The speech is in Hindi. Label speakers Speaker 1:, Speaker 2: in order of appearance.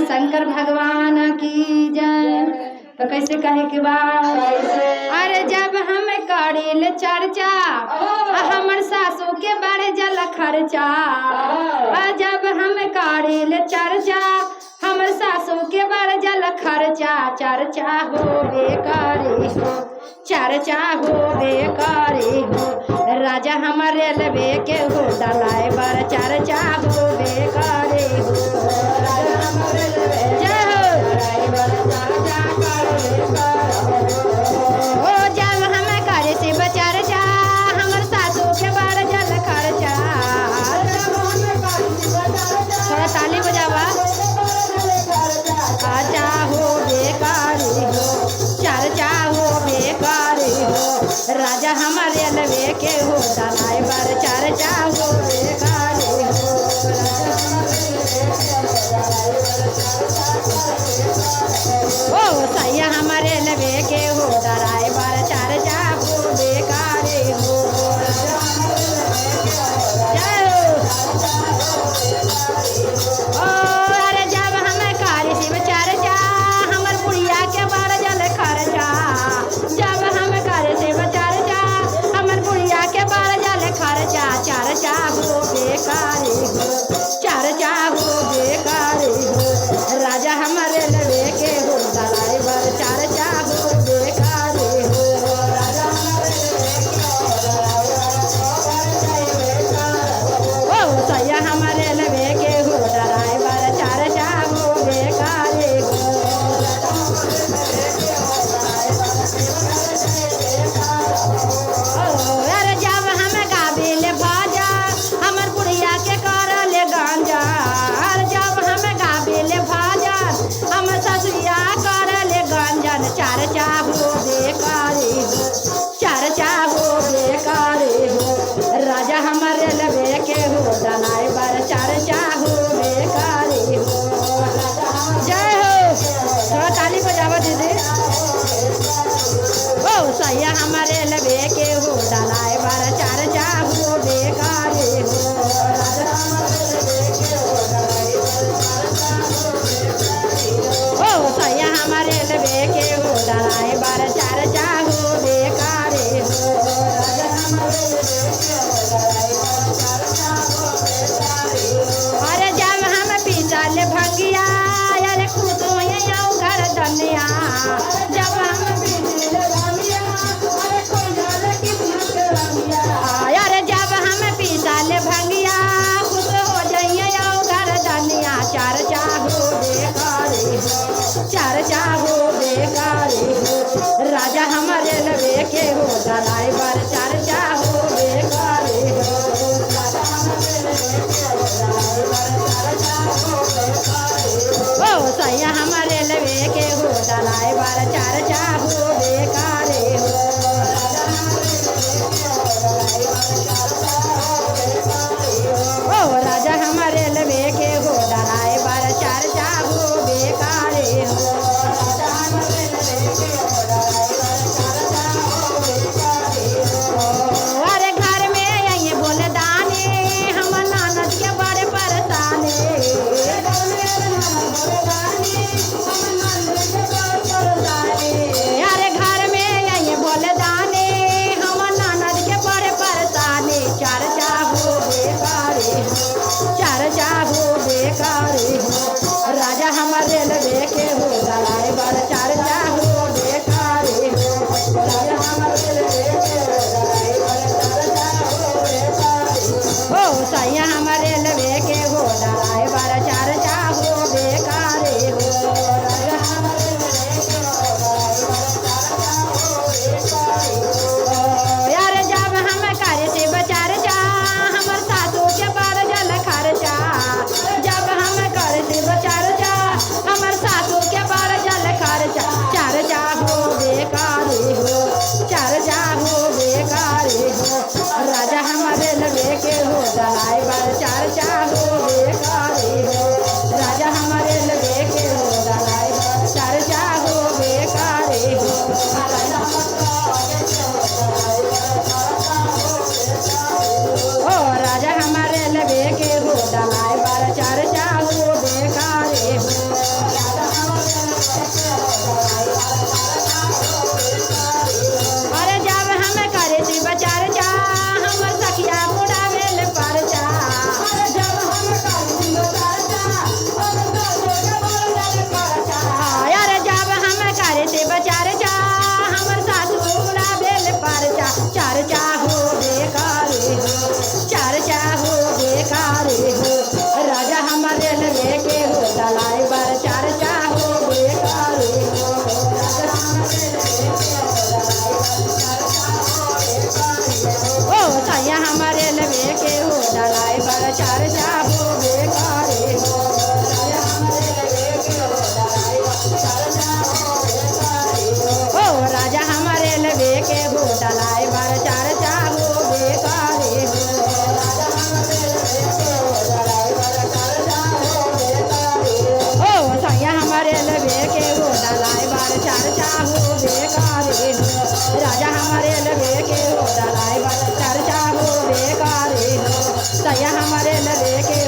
Speaker 1: शंकर भगवान की जय। तो कैसे कहे के बाद, अरे जब हम करेल चर्चा हमर सासू के बढ़ जल खर्चा, जब हम करेल चर्चा हमर सासू के बढ़ जल खर्चा, चर्चा होबे करे हो, चर्चा होबे करे हो, राजा हमर रेलवे के हो डलाए बर चर्चा होबे करे हो, जय हो। ओ जब हम करे शिव चर्चा हमर सासू के बढ़ जल खर्चा, थोड़ा ताली बजावा, चर्चा हो बेकारी हो, चर्चा हो बेकारी हो, राजा हमारे रेलवे के हो डलाए बर चर्चा हो बेकारी हो, ओ सैया हमारे रेलवे के हो डलाए बर चर्चा हो बेकारी हो, जय हो। अरे जब हम कारी शिव चर्चा हमर बुढ़िया के बढ़ जल खर्चा, जब हम करे शिव चर्चा हमर बुढ़िया के बढ़ जल खर्चा, चर्चा हो बेकारी हो, चर्चा हो बेकारी हो, राजा हमारे रेलवे के हो डलाए बर चर्चा हो बेकारी हो, ओ सैया हमारे रेलवे के हो डलाए बर चर्चा हो बेकारी हो, अरे जब हम गाबिल भाजा हमर बुढ़िया के करल गांजा, अरे जब हम गाबिल भाजा हमर ससुरिया करल गांजन, चर्चा हो बेकारी हो, चर्चा हो बेकारी हो, राजा हमर रेलवे के हो डलाए बर चर्चा हो बेकारी हो, जय हो। थोड़ा ताली बजावा दीदी, ओ सैया हमारे रेलवे के हो डलाए बर चर्चा हो बेकारी हो, ओ सैया हमारे रेलवे के हो डलाए बर चर्चा हो बेकारी हो, अरे जब हम पीसल भंगिया अरे खुद घर दनिया, जब हम अरे जब हम पीसल भंगिया खुश हो जाइए घर दनिया, चर्चा हो बेकारी हो, चर्चा हो बेकारी हो, राजा हमारे रेलवे के हो डलाए बर चर्चा हो बेकारी हो, ओ सैया हमारे रेलवे के हो डलाए बर चर्चा हो बेकारी हो, ओ राजा हमारे रेलवे के हो डलाए बर चर्चा हो बेकारी हो, अरे घर में यही बोले दानी हमर नानद के बड़े परेशानी, अरे घर में सया हमारे लरे के